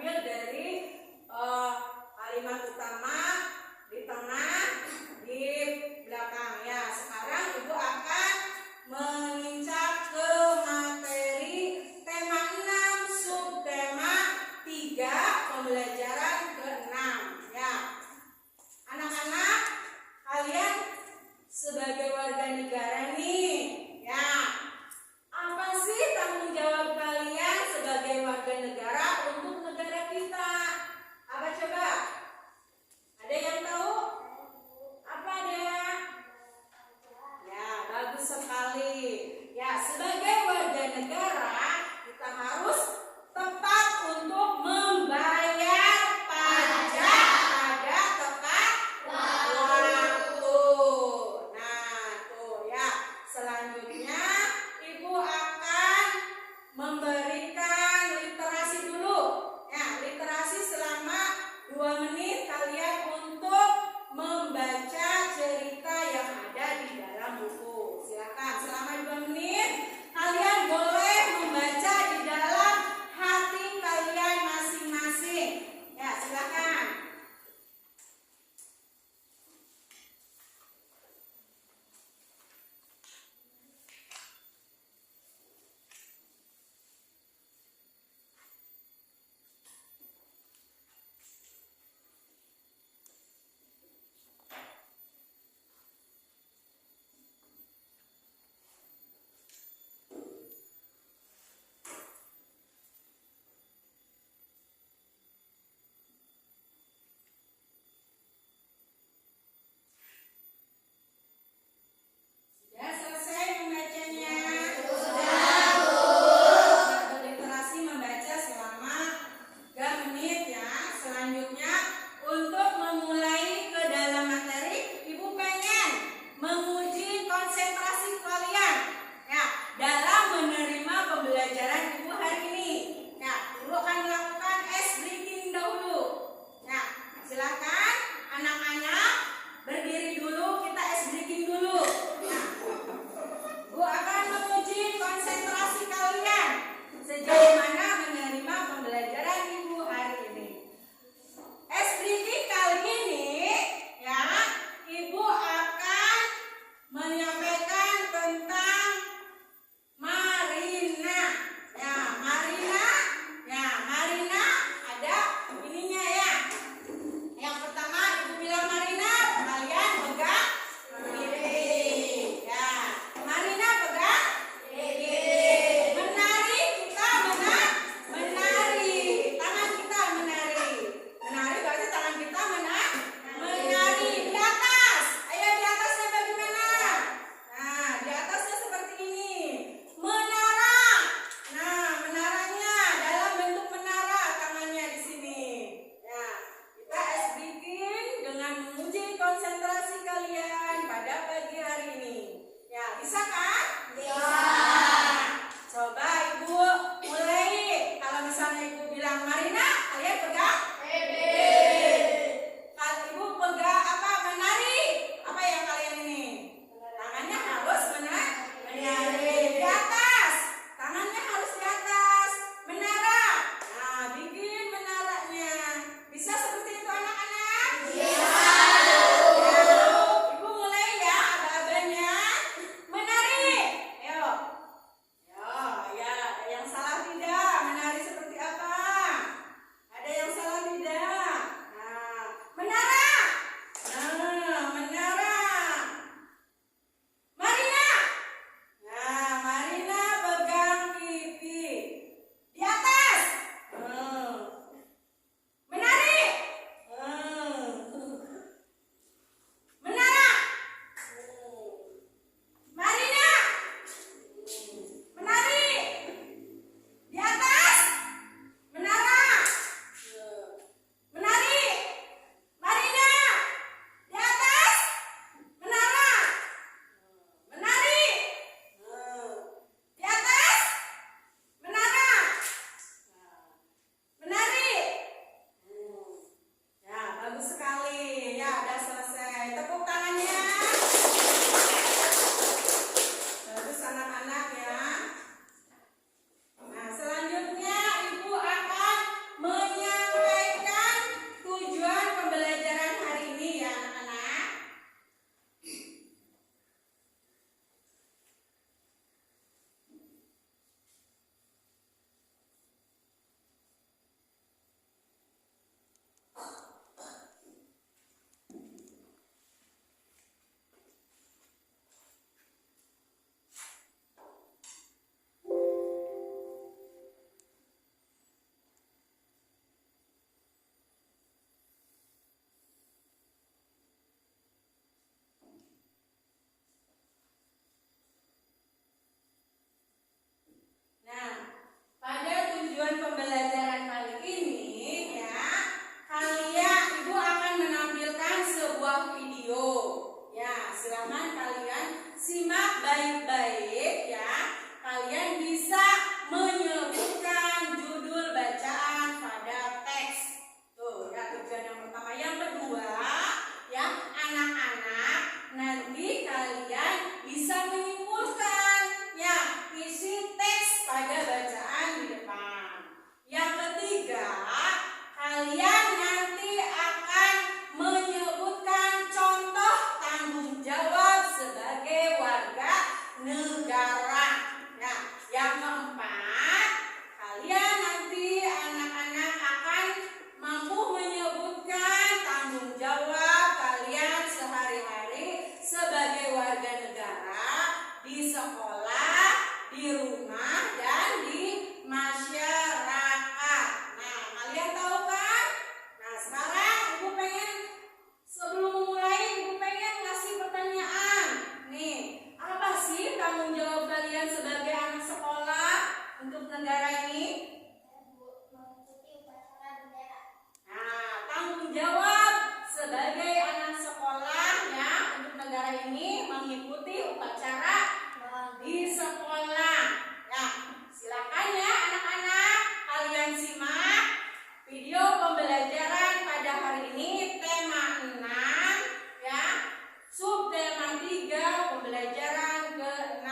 diambil dari kalimat utama di tengah, di belakang ya. Sekarang Ibu akan menginjak ke materi tema 6 subtema 3 pembelajaran ke-6 ya. Anak-anak, kalian sebagai warga negara nih ya, apa sih tanggung jawab kalian sebagai warga negara untuk negara kita? tanggung jawab sebagai anak sekolah ya untuk negara ini mengikuti upacara di sekolah. Ya, silakan ya anak-anak, kalian simak video pembelajaran pada hari ini tema 6 ya, subtema 3 pembelajaran ke-6.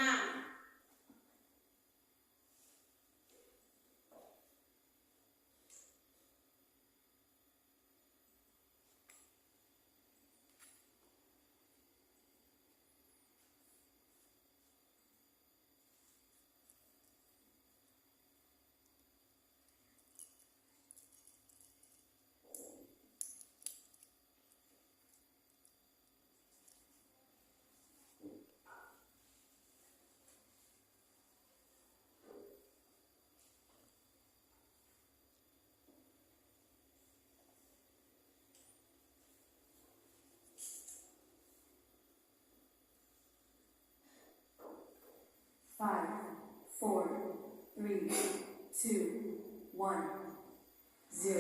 5, 4, 3, 2, 1, 0.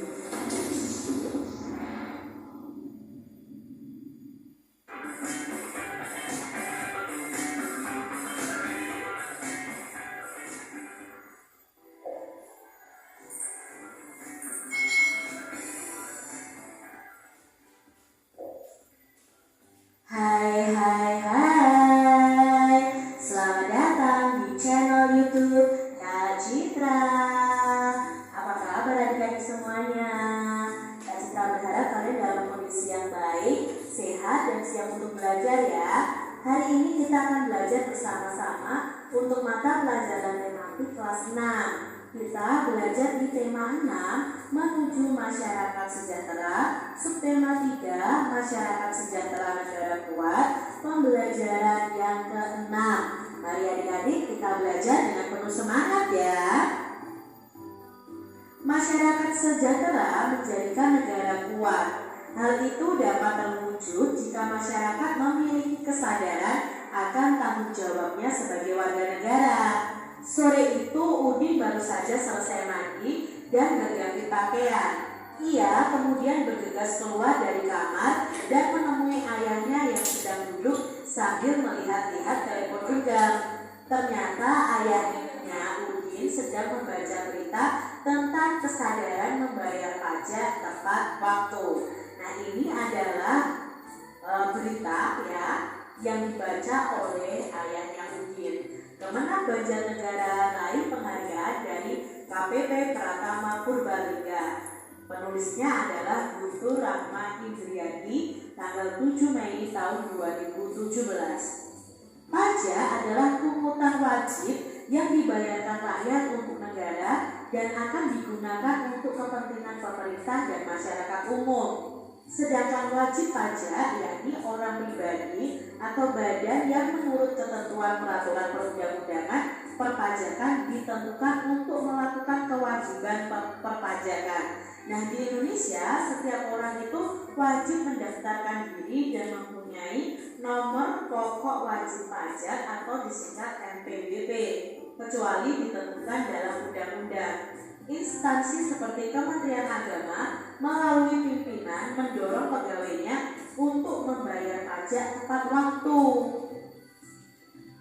Hai, selamat datang di channel YouTube Kak Citra. Apa kabar adik-adik semuanya? Kak Citra berharap kalian dalam kondisi yang baik, sehat, dan siap untuk belajar ya. Hari ini kita akan belajar bersama-sama untuk mata pelajaran tematik kelas 6. Kita belajar di tema 6 menuju masyarakat sejahtera, subtema 3 masyarakat sejahtera negara kuat, pembelajaran yang ke-6. Mari adik-adik kita belajar dengan penuh semangat ya. Masyarakat sejahtera menjadikan negara kuat. Hal itu dapat terwujud jika masyarakat memiliki kesadaran akan tanggung jawabnya sebagai warga negara. Sore itu Udin baru saja selesai mandi dan berganti pakaian. Ia kemudian bergegas keluar dari kamar dan menemui ayahnya yang sedang duduk sambil melihat-lihat telepon genggam. Ternyata ayahnya Udin sedang membaca berita tentang kesadaran membayar pajak tepat waktu. Nah, ini adalah berita ya yang dibaca oleh ayahnya Udin. Kemenang Banjarnegara raih penghargaan dari KPP Pratama Purbalingga. Penulisnya adalah Guntur Rahma Indriyadi, tanggal 7 Mei tahun 2017. Pajak adalah pungutan wajib yang dibayarkan rakyat untuk negara dan akan digunakan untuk kepentingan pemerintah dan masyarakat umum. Sedangkan wajib pajak yakni orang pribadi atau badan yang menurut ketentuan peraturan perundang-undangan perpajakan ditentukan untuk melakukan kewajiban perpajakan. Nah, di Indonesia setiap orang itu wajib mendaftarkan diri dan mempunyai nomor pokok wajib pajak atau disingkat NPWP, kecuali ditentukan dalam undang-undang. Instansi seperti Kementerian Agama melalui pimpinan mendorong pegawainya untuk membayar pajak tepat waktu.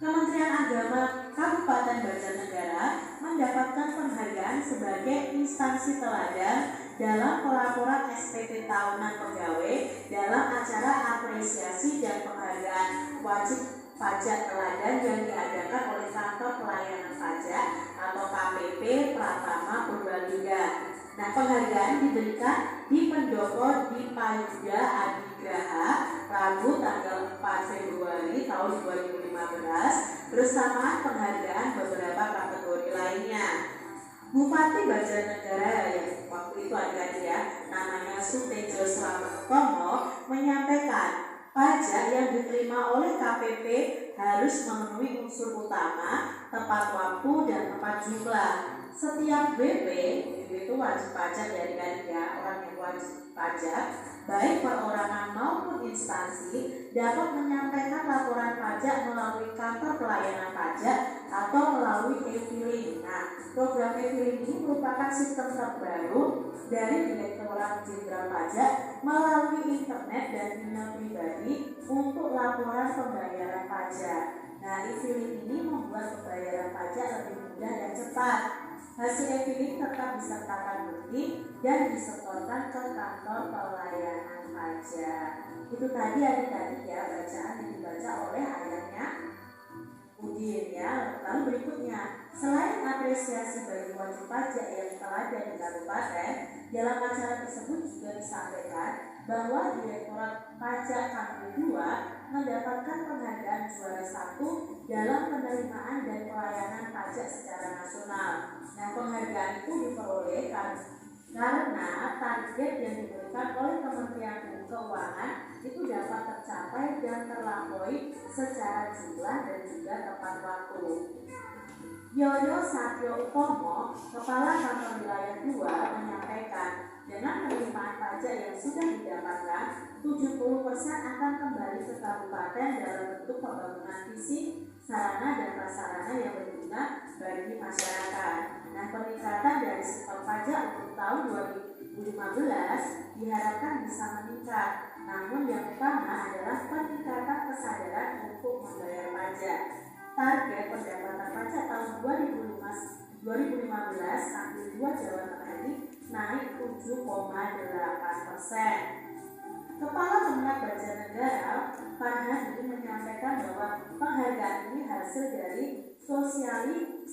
Kementerian Agama Kabupaten Banjarnegara mendapatkan penghargaan sebagai instansi teladan dalam pelaporan SPT tahunan pegawai dalam acara apresiasi dan penghargaan wajib pajak teladan yang diadakan oleh Kantor Pelayanan Pajak atau KPP Pratama Purbalingga. Nah, penghargaan diberikan di Pendopo di Payuda Adigraha Rabu tanggal 4 Februari tahun 2015 bersamaan penghargaan beberapa kategori lainnya. Bupati Banjarnegara yang waktu itu ada ya, namanya Sutejo Slamettono menyampaikan pajak yang diterima oleh KPP harus memenuhi unsur utama, tepat waktu dan tepat jumlah. Setiap BP itu wajib pajak dari ya, orang yang wajib pajak, baik perorangan maupun instansi, dapat menyampaikan laporan pajak melalui kantor pelayanan pajak atau melalui e-filing. Nah, program e-filing ini merupakan sistem terbaru dari Direktorat Jenderal Pajak melalui internet dan email pribadi untuk laporan pembayaran pajak. Nah, e-filing ini membuat pembayaran pajak lebih mudah dan cepat. Hasil e-filing tetap disertakan bukti dan disetorkan ke kantor pelayanan pajak. Itu tadi adik-adik ya bacaan yang dibaca oleh ayahnya Udin ya. Lalu berikutnya, selain apresiasi bagi wajib pajak yang teladan di kabupaten, dalam acara tersebut juga disampaikan bahwa Direktorat Pajak Kamtib 2 mendapatkan penghargaan juara 1 dalam penerimaan dan pelayanan pajak secara nasional. Nah, penghargaan itu diperoleh karena target yang diberikan oleh Kementerian Keuangan itu dapat tercapai dan terlampaui secara jumlah dan juga tepat waktu. Yoyo Satyo Utomo, Kepala Kantor Wilayah 2, menyampaikan dengan penerimaan pajak yang sudah didapatkan, 70% akan kembali ke kabupaten dalam bentuk pembangunan fisik, sarana dan prasarana yang berguna bagi masyarakat. Nah, peningkatan dari sektor pajak untuk tahun 2015 diharapkan bisa meningkat. Namun yang utama adalah peningkatan kesadaran untuk membayar pajak. Target pendapatan pajak tahun 2015 Kamtib 2 Jawa Tengah ini naik 7,8%. Kepala Kemenag Baja Negara Farhadi menyampaikan bahwa penghargaan ini hasil dari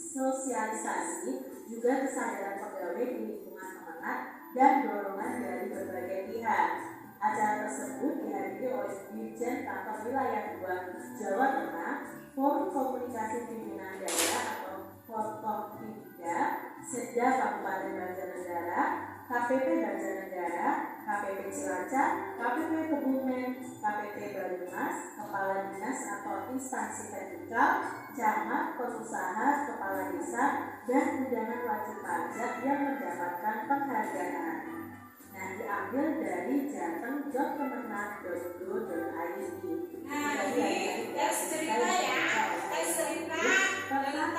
sosialisasi juga kesadaran pegawai di lingkungan Kemenag dan dorongan dari berbagai pihak. Acara tersebut dihadiri oleh Dirjen Kantor Wilayah 2 Jawa Tengah, Forum Komunikasi Pimpinan Daerah atau Forkopimda, Setda Kabupaten Banjarnegara, KPP Banjarnegara, KPP Cilacap, KPP Kebumen, KPP Banyumas, Kepala Dinas atau instansi vertikal, camat, pengusaha, kepala desa, dan undangan wajib pajak yang mendapatkan penghargaan. Nah, diambil dari jateng.kemenag.go.id. Nah, ini tes cerita ya, tes cerita tentang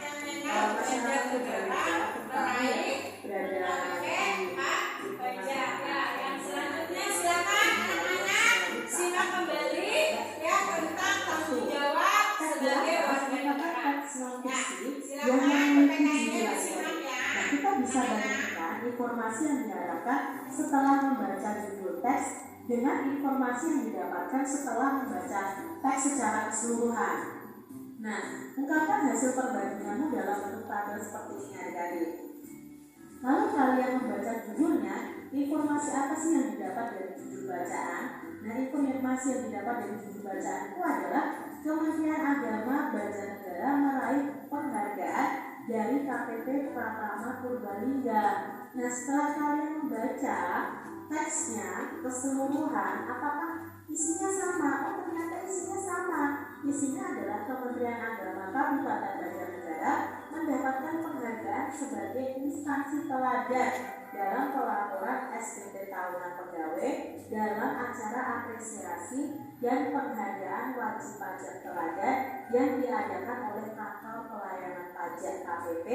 yang memang pajak negara meraih pajak. Ya, yang selanjutnya silakan anak-anak simak kembali ya tentang tanggung jawab sebagai warga negara. Ya, silakan PPK-nya disimak ya. Nah, kita bisa bandingkan informasi yang diharapkan setelah membaca judul teks dengan informasi yang didapatkan setelah membaca teks secara keseluruhan. Nah, ungkapkan hasil perbandinganmu dalam bentuk tabel seperti ini adik-adik. Lalu kalian membaca judulnya, informasi apa sih yang didapat dari judul bacaan? Nah, informasi yang didapat dari judul bacaan itu adalah Kementerian Agama Banjarnegara meraih penghargaan dari KPP Pratama Purbalingga. Nah, setelah kalian membaca teksnya keseluruhan, apakah isinya sama? Oh, ternyata isinya sama. Isinya adalah Kementerian Agama Kabupaten Banjarnegara mendapatkan penghargaan sebagai instansi teladan dalam pelaporan SPT tahunan pegawai dalam acara apresiasi dan penghargaan wajib pajak teladan yang diadakan oleh Kantor Pelayanan Pajak KPP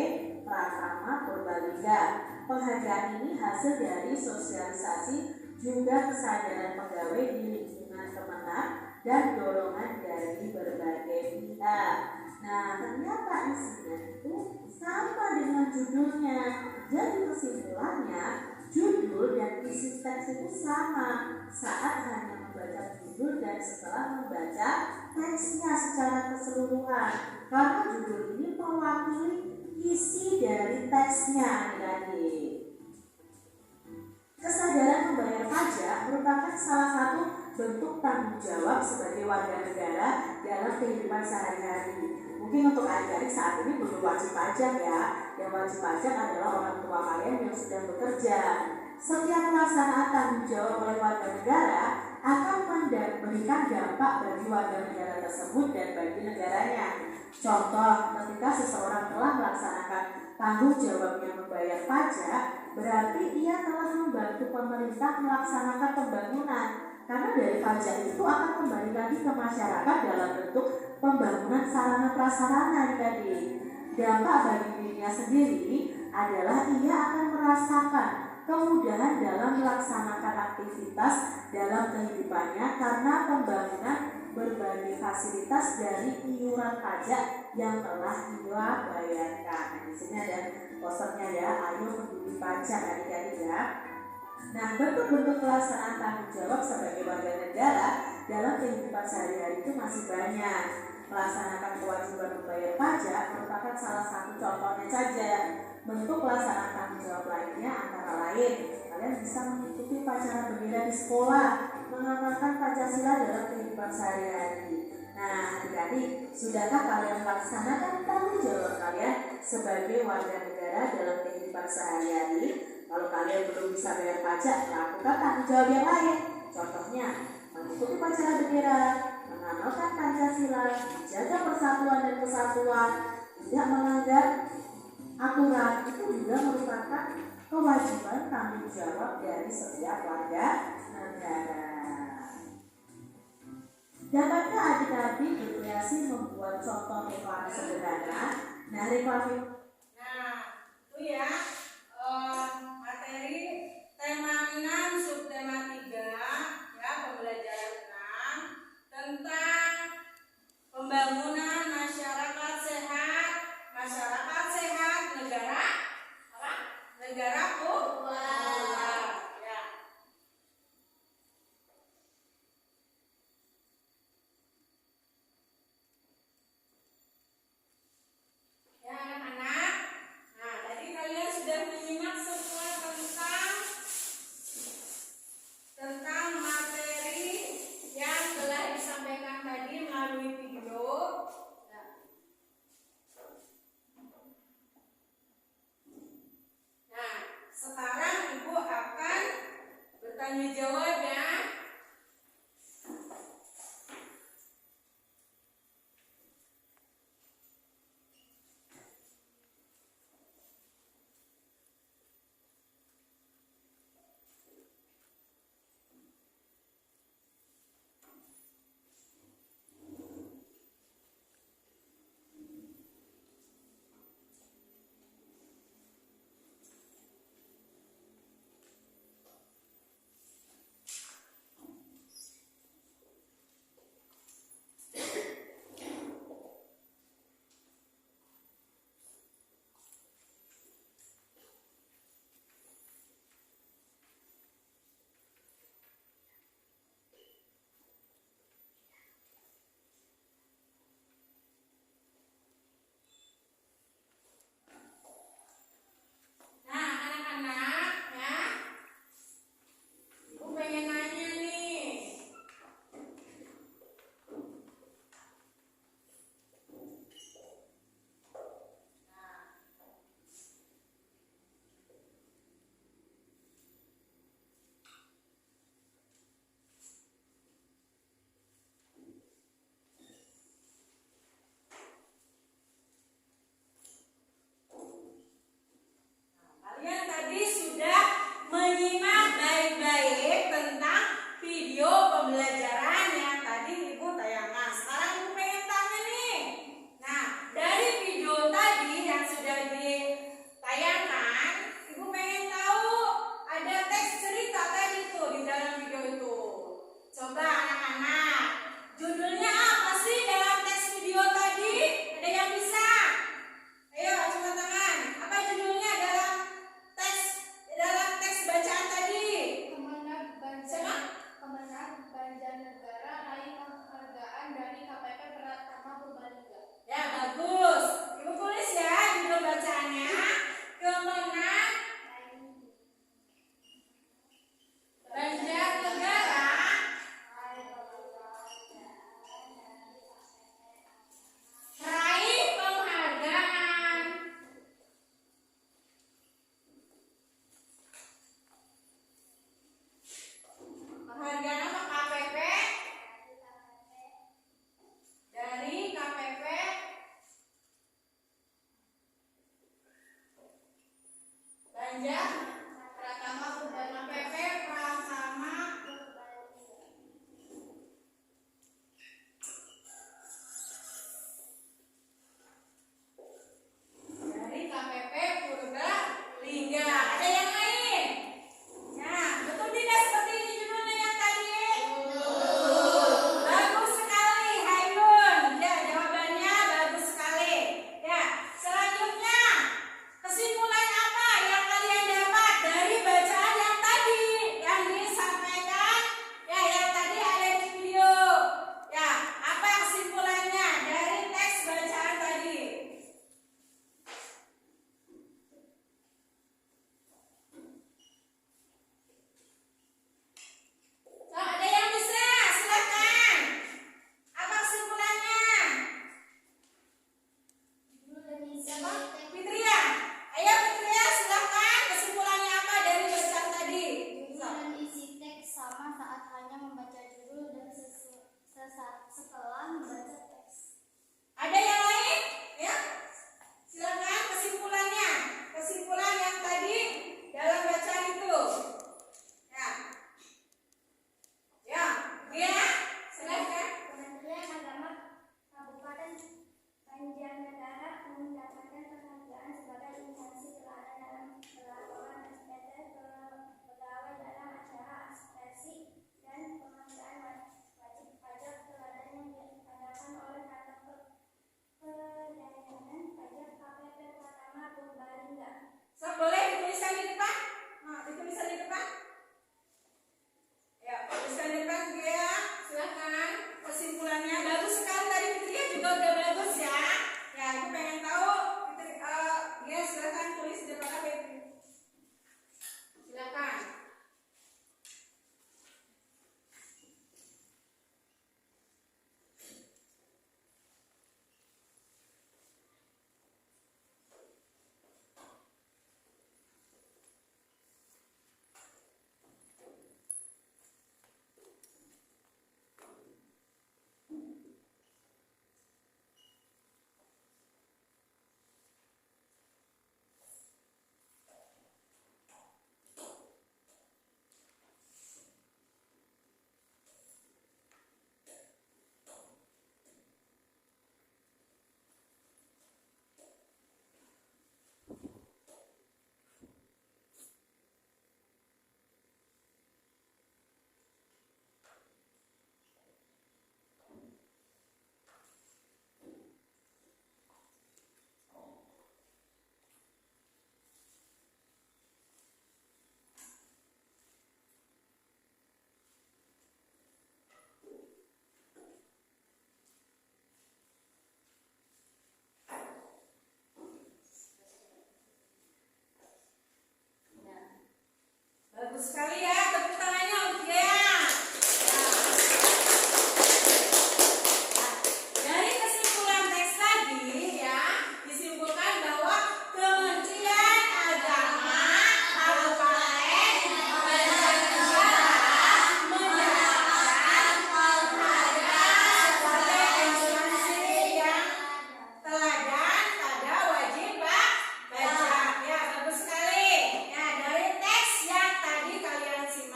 Pratama Purbalingga. Penghargaan ini hasil dari sosialisasi juga kesadaran pegawai di lingkungan Kemenag dan dorongan dari berbagai pihak. Nah, ternyata isinya itu sama dengan judulnya. Jadi kesimpulannya, judul dan isi teks itu sama saat hanya membaca judul dan setelah membaca teksnya secara keseluruhan. Karena judul ini mewakili isi dari teksnya, adik-adik. Kesadaran membayar pajak merupakan salah satu bentuk tanggung jawab sebagai warga negara dalam kehidupan sehari-hari. Mungkin untuk adik-adik saat ini belum wajib pajak ya. Yang wajib pajak adalah orang tua kalian yang sudah bekerja. Setiap pelaksanaan tanggung jawab oleh warga negara akan memberikan dampak bagi warga negara tersebut dan bagi negaranya. Contoh, ketika seseorang telah melaksanakan tanggung jawabnya membayar pajak, berarti ia telah membantu pemerintah melaksanakan pembangunan, karena dari pajak itu akan kembali lagi ke masyarakat dalam bentuk pembangunan sarana prasarana adik-adik. Dampak bagi dirinya sendiri adalah ia akan merasakan kemudahan dalam melaksanakan aktivitas dalam kehidupannya karena pembangunan berbagai fasilitas dari iuran pajak yang telah ia bayarkan. Nah, di sini ada posternya ya, ayo peduli pajak adik-adik ya. Nah, bentuk-bentuk pelaksanaan tanggung jawab sebagai warga negara dalam kehidupan sehari-hari itu masih banyak. Melaksanakan kewajiban membayar pajak merupakan salah satu contohnya saja. Bentuk pelaksanaan tanggung jawab lainnya antara lain, kalian bisa mengikuti upacara bendera di sekolah, mengamalkan Pancasila dalam kehidupan sehari-hari. Nah, adik-adik, sudahkah kalian melaksanakan tanggung jawab kalian sebagai warga negara dalam kehidupan sehari-hari? Kalau kalian belum bisa bayar pajak, lakukan tanggung jawab yang lain. Contohnya, mengikuti upacara bendera, mengamalkan Pancasila, menjaga persatuan dan kesatuan, tidak melanggar aturan. Itu juga merupakan kewajiban tanggung jawab dari setiap warga negara. Dapatkah adik-adik berkreasi membuat contoh reklame sederhana? Nah, reklame. Nah, itu ya materi tema 6 subtema 3 ya, pembelajaran 6 tentang pembangunan masyarakat sehat negara apa? Negara kuat. Ya. Ya anak-anak, nah tadi kalian sudah menyimak semua tentang materi yang telah disampaikan tadi melalui video. Nah, sekarang Ibu akan bertanya jawab ya.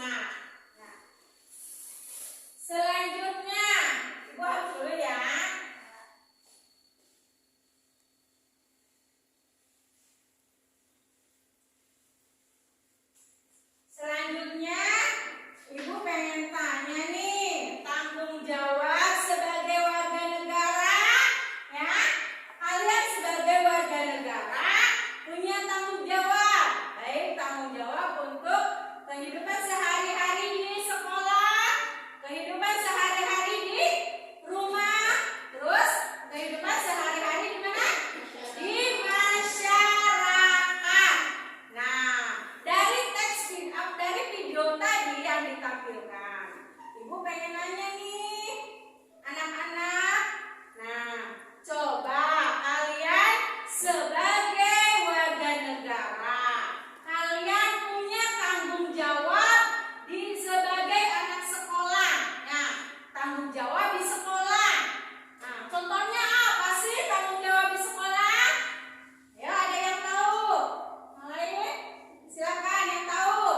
simak. Nah, selanjutnya, Ibu harus dulu ya. Selanjutnya, Ibu pengen tanya nih, tanggung jawab sebagai warga negara, ya. Kalian sebagai warga negara punya tanggung jawab, baik tanggung jawab untuk kehidupan sehari-hari di sekolah, kehidupan sehari-hari di rumah, terus kehidupan sehari-hari di mana? Di masyarakat. Nah, dari dari video tadi yang ditampilkan, Ibu pengen nanya nih, anak-anak. Nah, coba kalian sebagai warga negara, kalian punya tanggung jawab sebagai anak sekolah. Nah, tanggung jawab di sekolah. Nah, contohnya apa sih tanggung jawab di sekolah? Ya, ada yang tahu? Mulai, silakan yang tahu.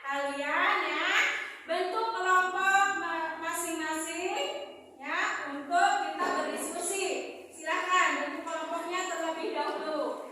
kalian ya bentuk kelompok masing-masing ya untuk kita berdiskusi. Silakan bentuk kelompoknya terlebih dahulu.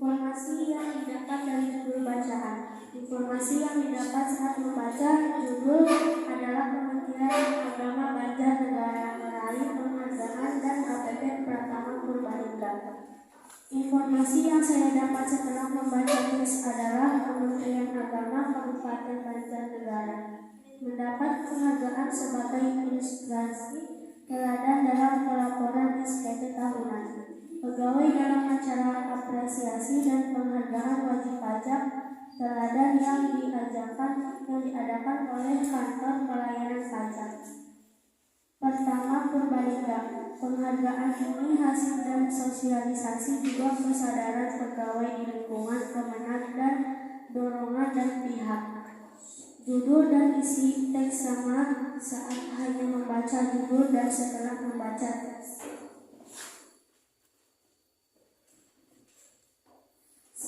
Informasi yang didapat dari judul bacaan. Informasi yang didapat saat membaca judul adalah Kementerian Agama Banjarnegara meraih penghargaan dan KPP Pratama Purbalingga. Informasi yang saya dapat setelah membaca teks adalah Kementerian Agama Kabupaten Banjarnegara mendapat penghargaan sebagai ilustrasi teladan dalam pelaporan SPT tahunan. Pegawai dalam acara apresiasi dan penghargaan wajib pajak teladan yang diadakan oleh Kantor Pelayanan Pajak Pertama Purbalingga. Penghargaan ini hasil dan sosialisasi juga kesadaran pegawai di lingkungan Kemenag dan dorongan dan pihak. Judul dan isi teks sama saat hanya membaca judul dan setelah membaca teks.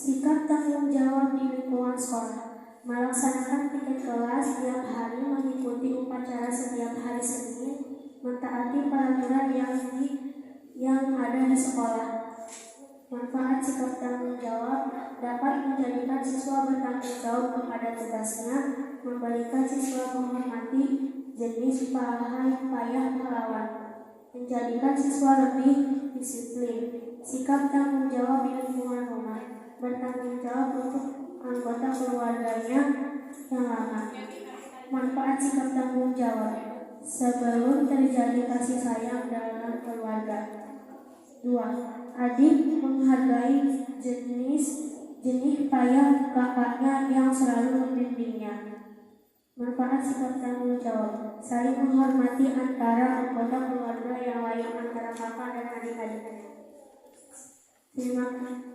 Sikap tanggung jawab di lingkungan sekolah. Melaksanakan piket kelas setiap hari, mengikuti upacara setiap hari Senin, mentaati peraturan yang ada di sekolah. Manfaat sikap tanggung jawab dapat menjadikan siswa bertanggung jawab kepada tugasnya, memberikan siswa menghormati jenis payah pahlawan, menjadikan siswa lebih disiplin. Sikap tanggung jawab di lingkungan rumah, bertanggung jawab untuk anggota keluarganya yang lama. Manfaat sikap tanggung jawab sebelum terjadi kasih sayang dalam keluarga. 2. Adik menghargai jenis payah kakaknya yang selalu membimbingnya. Manfaat sikap tanggung jawab saling menghormati antara anggota keluarga yang lain, antara kakak dan adik-adiknya.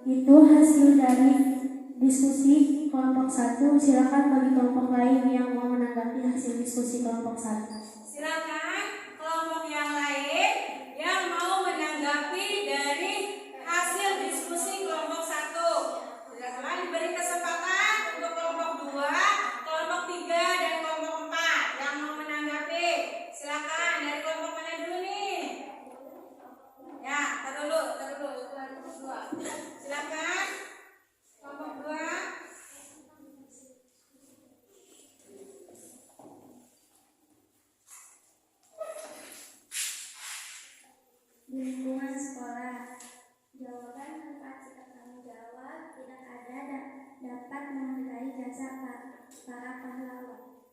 Itu hasil dari diskusi kelompok 1. Silakan bagi kelompok lain yang mau menanggapi hasil diskusi kelompok 1. Silakan kelompok yang lain yang mau menanggapi dari hasil diskusi kelompok 1. Silakan diberi kesempatan untuk kelompok 2, kelompok 3, dan kelompok 4 yang mau menanggapi. Silakan dari kelompok mana dulu nih? Ya, taruh dulu. Kelompok 2. Silakan kelompok 2. Di lingkungan sekolah, jawaban manfaat sikap tanggung jawab tidak ada dapat menghargai jasa para pahlawan.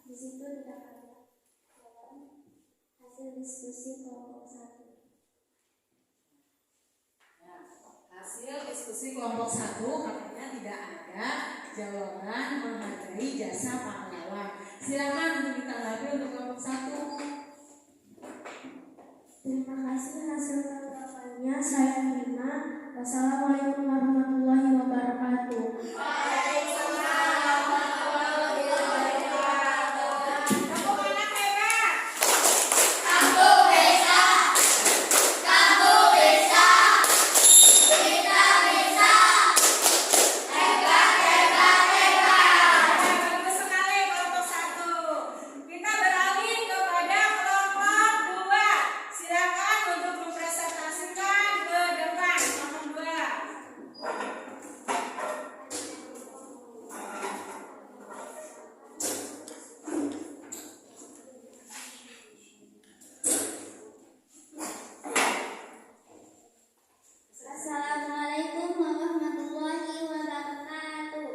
Di situ tidak ada dalam hasil diskusi kelompok 1. Hasil diskusi kelompok 1 katanya tidak ada jawaban menghargai jasa pahlawan. Silakan untuk ditanggapi untuk kelompok 1. Terima kasih hasil tanggapannya saya terima. Wassalamualaikum warahmatullahi wabarakatuh. Kelompok anak hebat. Bagus sekali kelompok 1. Kita beralih kepada kelompok 2. Silakan untuk mempresentasikan ke depan kelompok 2. Assalamualaikum warahmatullahi wabarakatuh.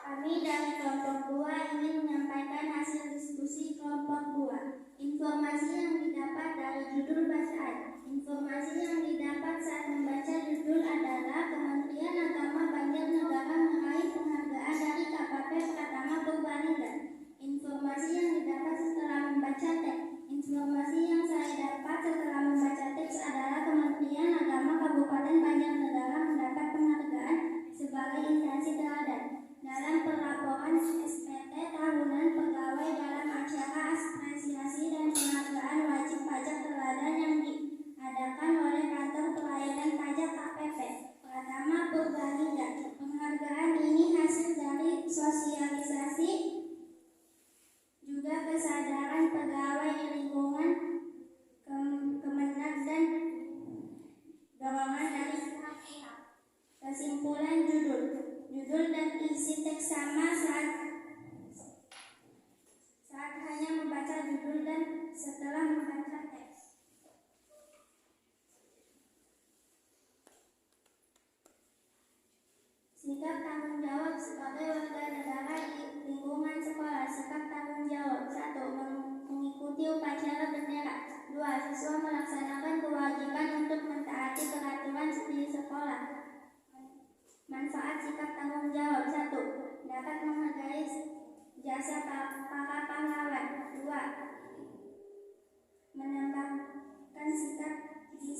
Kami dari kelompok 2 ingin menyampaikan hasil diskusi kelompok 2. Informasi yang didapat dari judul bacaan. Informasi yang didapat saat membaca judul adalah Kementerian Agama Banjarnegara meraih penghargaan dari KPP Pratama Purbalingga. Informasi yang didapat setelah membaca teks. Informasi yang saya dapat setelah membaca teks adalah Kementerian Agama Kabupaten Banjarnegara mendapat penghargaan sebagai instansi teladan dalam pelaporan SPT tahunan pegawai dalam acara apresiasi dan penghargaan wajib pajak teladan yang diadakan oleh Kantor Pelayanan Pajak KPP Pratama Purbalingga. Penghargaan ini hasil dari sosialisasi juga kesadaran kesadaran pegawai di lingkungan Kemenag dan dorongan dari pihak-pihak. Kesimpulan judul dan isi teks sama saat hanya membaca judul dan setelah membaca teks. Sikap tanggung jawab sebagai warga negara di lingkungan sekolah. Sikap tanggung jawab: 1. Mengikuti upacara bendera. 2. Siswa melaksanakan kewajiban untuk mentaati peraturan di sekolah. Manfaat sikap tanggung jawab: 1. Dapat menghargai jasa para pahlawan. 2. Menambahkan sikap di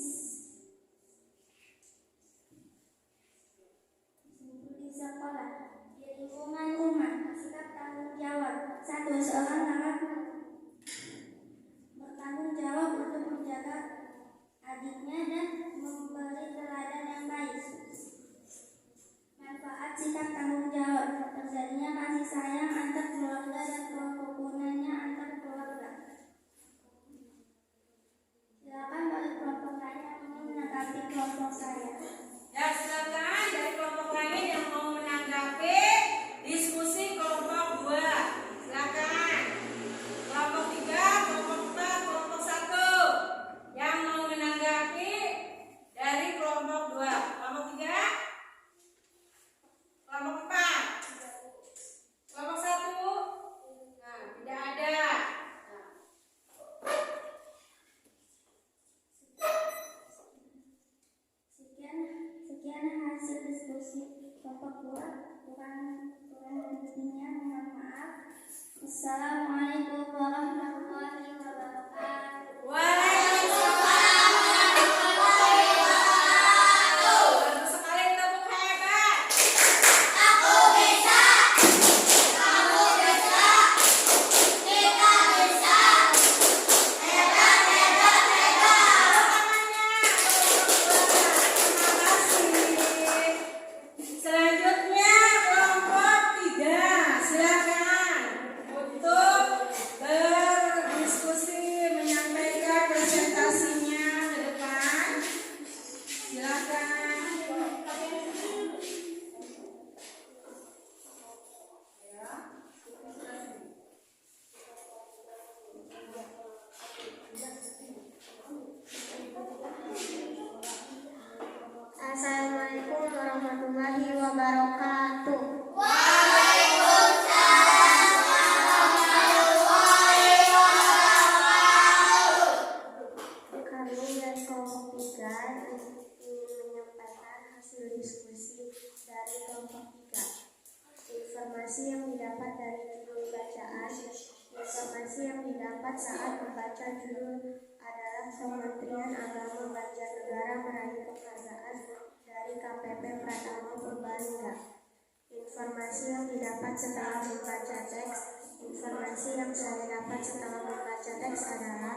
sekolah. Di lingkungan umat, sikap tanggung jawab: 1. Seorang anak bertanggung jawab untuk menjaga adiknya dan memberi teladan yang baik. Manfaat sikap tanggung jawab: terjadinya kasih sayang antar keluarga dan kerukunannya antar keluarga. Silakan dari kelompok lain yang ingin menanggapi kelompok saya. Ya, silakan dari kelompok lain yang mau menanggapi diskusi kelompok 2. Silakan. Kelompok 3, kelompok 4, kelompok 1 yang mau menanggapi dari kelompok 2. Kelompok 3, kelompok 4, kelompok 1. Nah, tidak ada. Sekian hasil diskusi kelompok 2. Kurang lebihnya mohon maaf. Assalamualaikum warahmatullahi wabarakatuh. Waalaikumsalam warahmatullahi wabarakatuh. Bagus sekali, tepuk hebat. Aku bisa. Kamu bisa. Kita bisa. Hebat, hebat, hebat. Terima kasih. Selanjutnya kelompok 3. Silakan untuk berdiskusi, menyampaikan presentasinya ke depan. Silakan. Assalamualaikum warahmatullahi wabarakatuh. Kami dari kelompok 3 ingin menyampaikan hasil diskusi dari kelompok 3. Informasi yang didapat dari judul bacaan. Informasi yang didapat saat membaca judul adalah Kementerian Agama Banjarnegara meraih penghargaan dari KPP Pratama Purbalingga. Informasi yang didapat setelah membaca teks. Informasi yang saya dapat setelah membaca teks adalah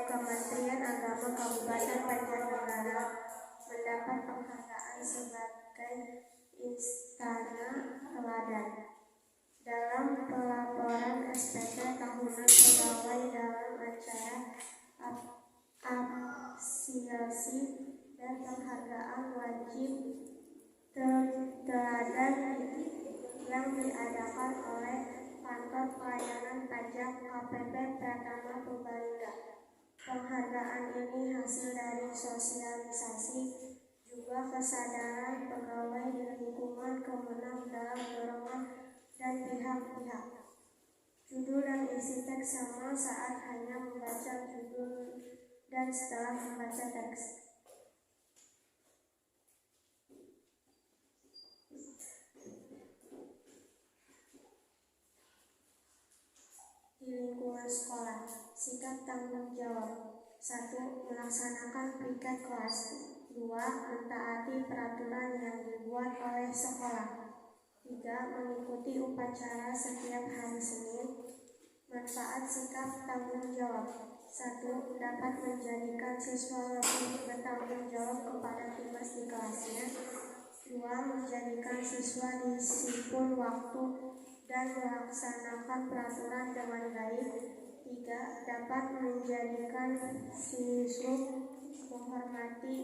Kementerian Agama Kabupaten Banjarnegara mendapat penghargaan sebagai istana teladan. Dalam pelaporan SPT tahunan pegawai dalam acara apresiasi dan penghargaan wajib teladan yang diadakan oleh Kantor Pelayanan Pajak KPP Pratama Purbalingga. Penghargaan ini hasil dari sosialisasi juga kesadaran pegawai di lingkungan Kemenag dalam dorongan dan pihak-pihak. Judul dan isi teks sama saat hanya membaca judul dan setelah membaca teks. Di lingkungan sekolah, sikap tanggung jawab: 1. Melaksanakan piket kelas. 2. Mentaati peraturan yang dibuat oleh sekolah. 3. Mengikuti upacara setiap hari Senin. Manfaat sikap tanggung jawab: 1. Dapat menjadikan siswa lebih bertanggung jawab kepada tugas di kelasnya. 2. Menjadikan siswa disiplin waktu dan melaksanakan peraturan dengan baik. 3. 3. Dapat menjadikan siswa menghormati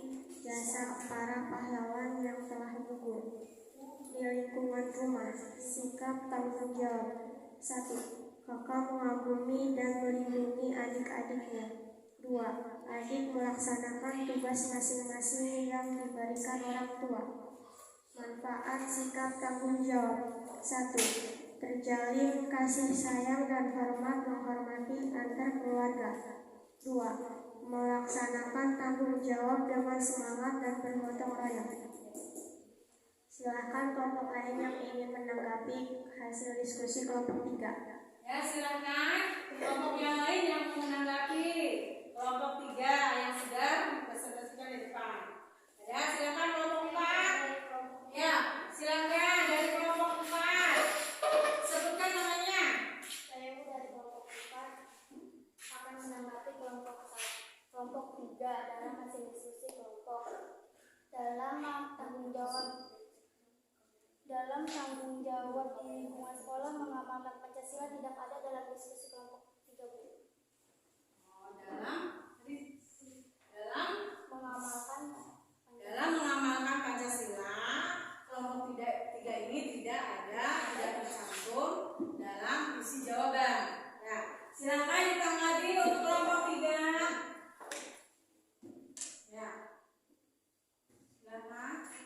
jasa para pahlawan yang telah gugur. Di lingkungan rumah, sikap tanggung jawab. 1. Kakak mengagumi dan melindungi adik-adiknya. 2. Adik melaksanakan tugas masing-masing yang diberikan orang tua. Manfaat sikap tanggung jawab. 1. Terjalin kasih sayang dan hormat menghormati antar keluarga. 2. Melaksanakan tanggung jawab dengan semangat dan bergotong royong. Silakan kelompok lain yang ingin menanggapi hasil diskusi kelompok 3. Ya, silakan kelompok yang lain yang menanggapi kelompok 3 yang sudah presentasikan di depan. Ya, silakan kelompok 4. Ya, silakan dari kelompok 4. Sebutkan namanya. Saya dari kelompok 4 akan menanggapi kelompok 3 dalam hasil diskusi kelompok. Dalam tanggung jawab di lingkungan sekolah mengamalkan Pancasila tidak ada dalam diskusi kelompok 3. Dalam mengamalkan Pancasila, kelompok 3 ini tidak tercantum dalam isi jawaban. Nah, silakan ditanggapi untuk kelompok 3. Ya, silakan.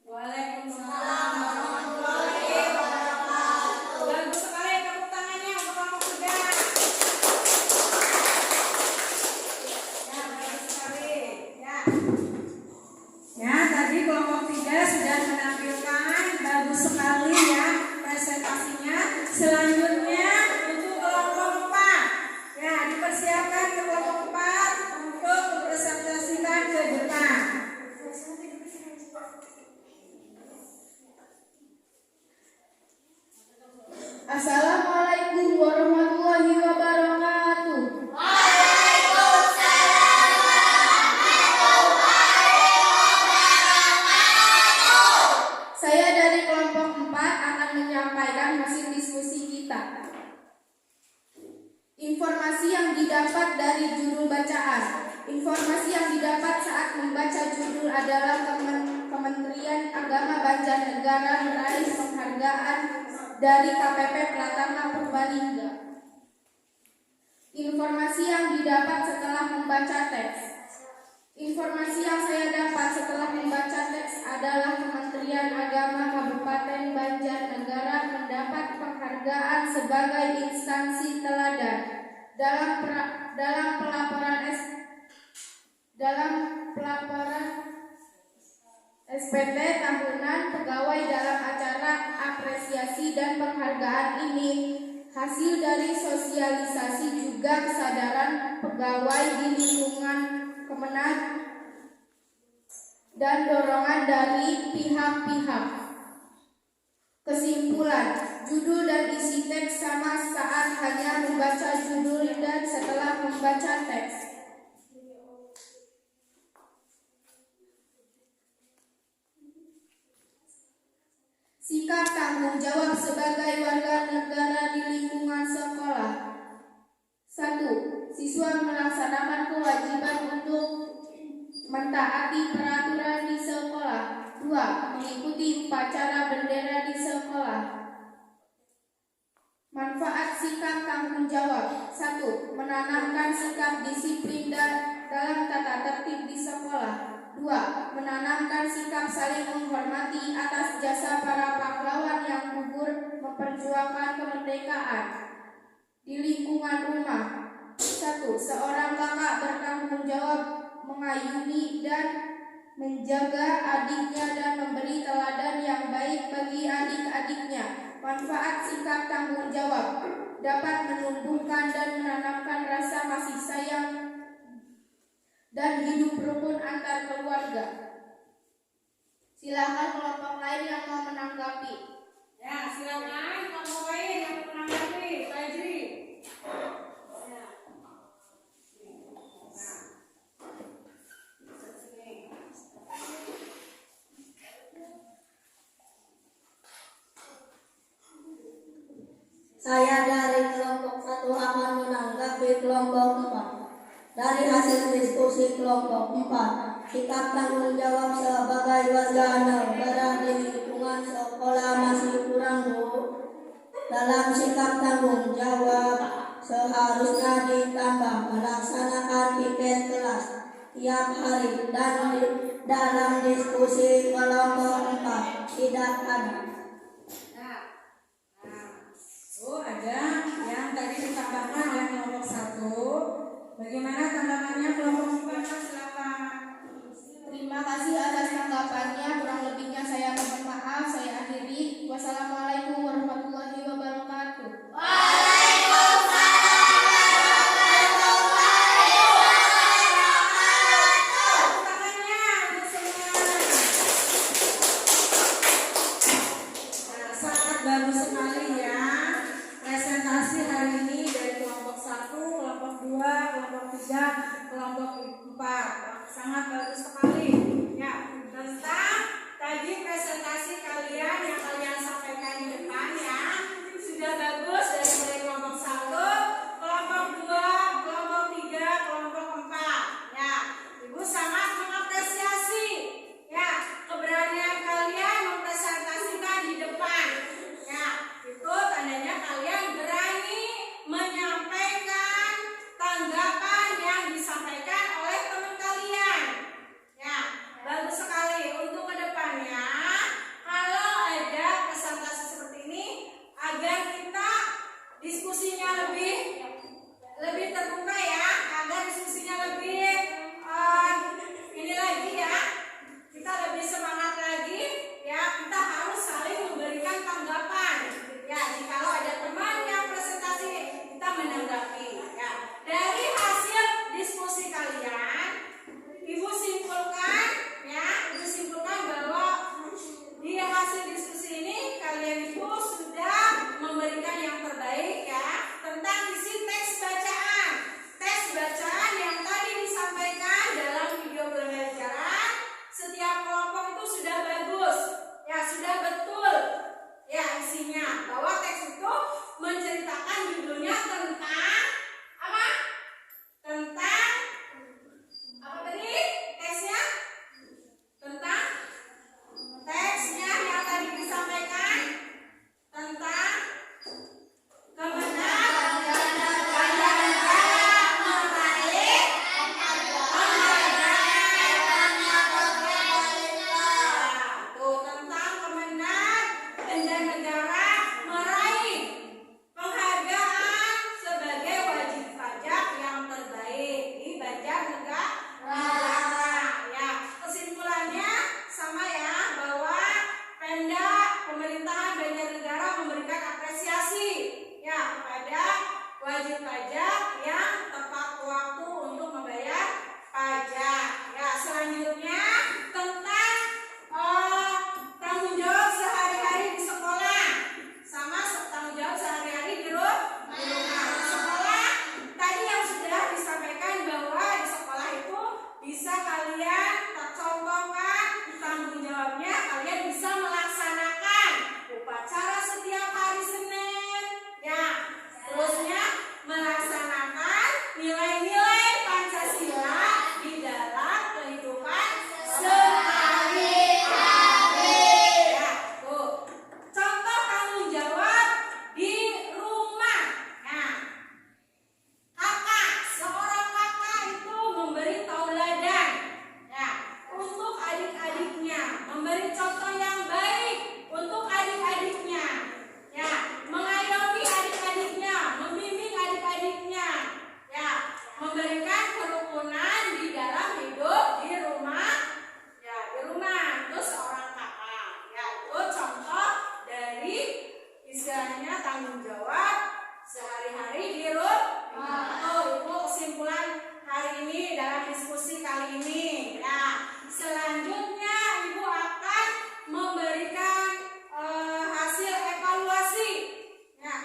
Waalaikumsalam warahmatullahi wabarakatuh. Bagus sekali, tepuk tangannya untuk kelompok 3. Ya, bagus sekali. Ya, tadi kelompok 3 sudah menampilkan bagus sekali ya presentasinya. Selanjutnya untuk kelompok 4. Ya, dipersiapkan ke kelompok 4 untuk mempresentasikan ke depan. Assalamualaikum warahmatullahi wabarakatuh. Saya dari kelompok 4 akan menyampaikan hasil diskusi kita. Informasi yang didapat dari judul bacaan. Informasi yang didapat saat membaca judul adalah Kementerian Agama Banjarnegara meraih penghargaan dari KPP Pratama Purbalingga. Informasi yang didapat setelah membaca teks. Informasi yang saya dapat setelah membaca teks adalah Kementerian Agama Kabupaten Banjarnegara mendapat penghargaan sebagai instansi teladan dalam pelaporan SPT tahunan pegawai dalam acara apresiasi dan penghargaan ini. Hasil dari sosialisasi juga kesadaran pegawai di lingkungan Kemenag dan dorongan dari pihak-pihak. Kesimpulan, judul dan isi teks sama saat hanya membaca judul dan setelah membaca teks. Sikap tanggung jawab sebagai warga negara di lingkungan sekolah. 1. Siswa melaksanakan kewajiban untuk mentaati peraturan di sekolah. 2. Mengikuti upacara bendera di sekolah. Manfaat sikap tanggung jawab. 1. Menanamkan sikap disiplin dalam tata tertib di sekolah. 2. Menanamkan sikap saling menghormati atas jasa para pahlawan yang gugur memperjuangkan kemerdekaan. Di lingkungan rumah. 1. Seorang kakak bertanggung jawab mengayuni dan menjaga adiknya dan memberi teladan yang baik bagi adik-adiknya. Manfaat sikap tanggung jawab dapat menumbuhkan dan menanamkan rasa kasih sayang dan hidup rukun antar keluarga. Silakan kelompok lain yang mau menanggapi. Ya, silakan kelompok lain yang menanggapi. Fajri. Saya dari kelompok 1 akan menanggapi kelompok 4. Dari hasil diskusi kelompok 4, sikap tanggung jawab sebagai warga negara di lingkungan sekolah masih kurang, Bu. Dalam sikap tanggung jawab, seharusnya ditambah melaksanakan piket kelas tiap hari dan dalam diskusi kelompok 4 tidak ada. Ada yang tadi ditambahkan oleh kelompok 1. Bagaimana tanggapannya kelompok 4? Silakan. Terima kasih atas tanggapannya. Kurang lebihnya saya mohon maaf. Saya akhiri. Wassalamualaikum warahmatullahi wabarakatuh. Sangat bagus sekali ya presentasi hari ini dari kelompok 1, kelompok 2, kelompok 3, kelompok 4. Sangat bagus sekali ya tentang tadi presentasi kalian yang kalian sampaikan di depan ya. Sudah bagus dari kelompok 1, kelompok 2, kelompok 3, kelompok 4 ya. Ibu sangat mengapresiasi ya keberanian kalian mempresentasikan di depan ya. Itu tandanya kalian berani menyampaikan tanggapan yang disampaikan oleh teman kalian ya. Bagus sekali untuk kedepannya kalau ada presentasi seperti ini agar kita diskusinya lebih terbuka ya, agar diskusinya lebih ini lagi ya, kita lebih semangat lagi ya. Kita harus saling memberikan tanggapan ya. Jikalau ada teman yang presentasi kita menanggapi ya. Dari hasil diskusi kalian, ibu simpulkan ya, ibu simpulkan bahwa di hasil diskusi ini kalian itu sudah memberikan yang terbaik ya tentang isi teks bacaan. Teks bacaan yang tadi disampaikan dalam video pembelajaran setiap kelompok itu sudah bagus ya, sudah betul ya isinya, bahwa teks itu menceritakan judulnya tentang apa? Tentang apa tadi teksnya? Tentang teksnya yang tadi disampaikan tentang pemerintahan Banjarnegara memberikan apresiasi ya kepada wajib pajak yang tepat waktu untuk membayar pajak. Ya, selanjutnya tentang tanggung jawab sehari-hari di sekolah sama tanggung jawab sehari-hari di rumah. Di sekolah tadi yang sudah disampaikan bahwa di sekolah itu bisa kalian contohkan tanggung jawabnya, kalian bisa melaksanakan upacara setiap hari Senin ya, terusnya melaksanakan nilai-nilai Pancasila di dalam kehidupan sehari-hari ya. Tuh contoh tanggung jawab di rumah. Nah, kakak, seorang kakak itu memberi tauladan ya untuk adik-adiknya, memberi contoh yang baik untuk adik-adiknya ya, mengayomi adik-adiknya, membimbing adik-adiknya ya, memberikan kerukunan di dalam hidup di rumah ya, di rumah. Itu seorang kakak ya, itu contoh dari istilahnya tanggung jawab sehari-hari di rumah. Itu kesimpulan hari ini dalam diskusi kali ini ya. Selanjutnya ibu akan memberikan hasil evaluasi ya,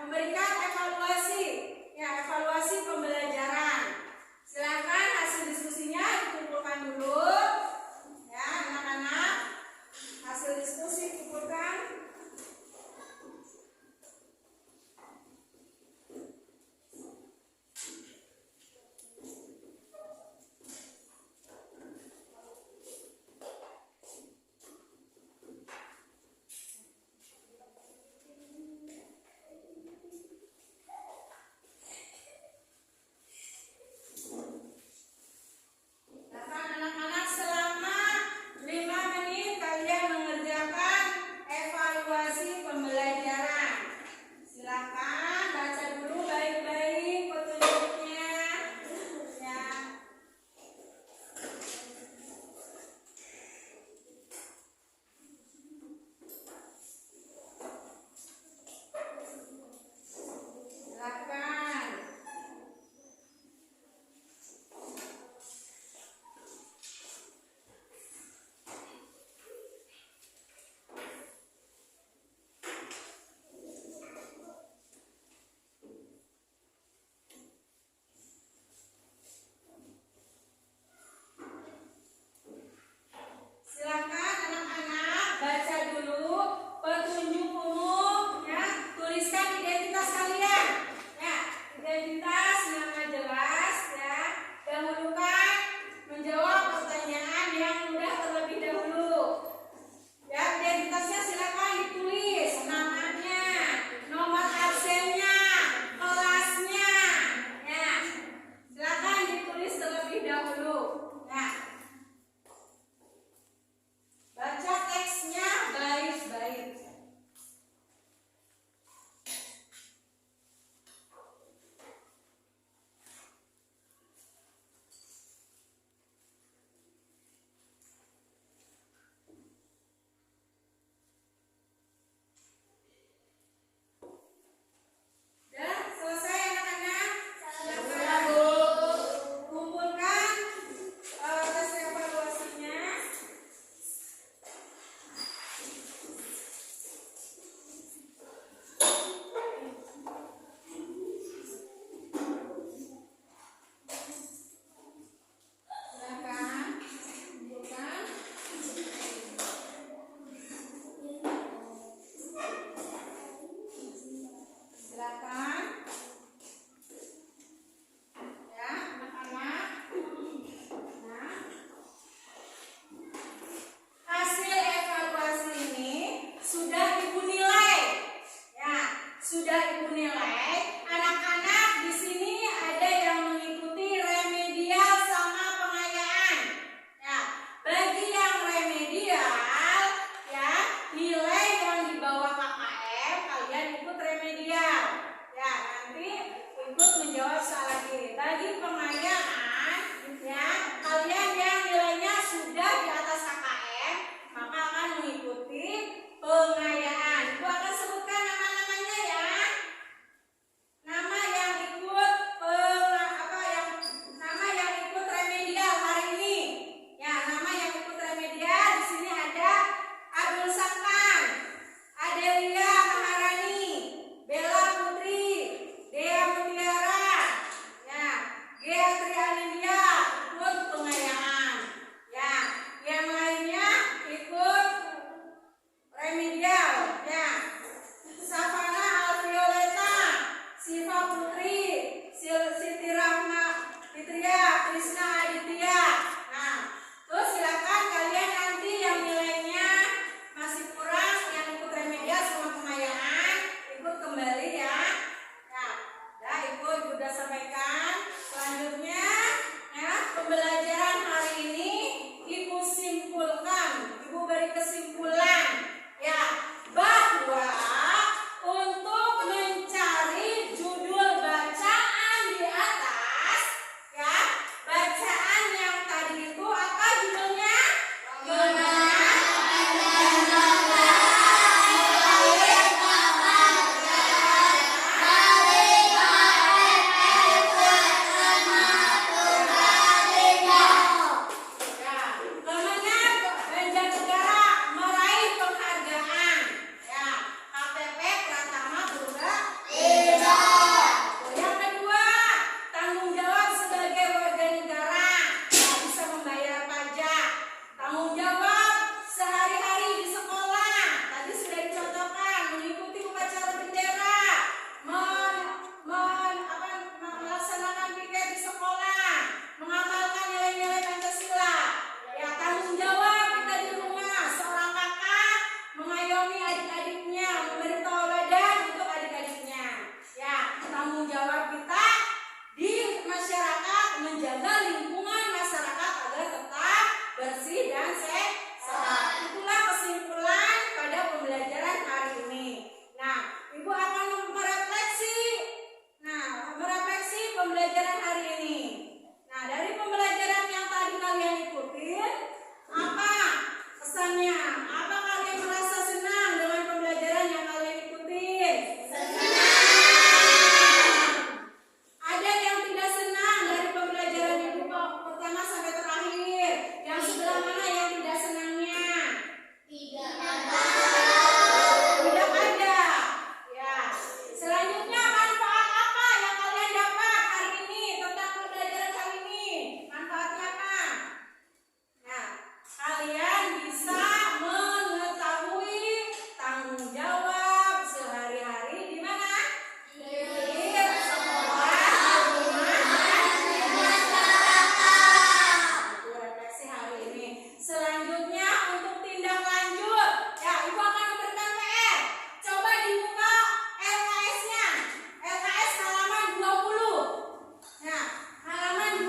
memberikan evaluasi ya, evaluasi pembelajaran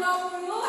20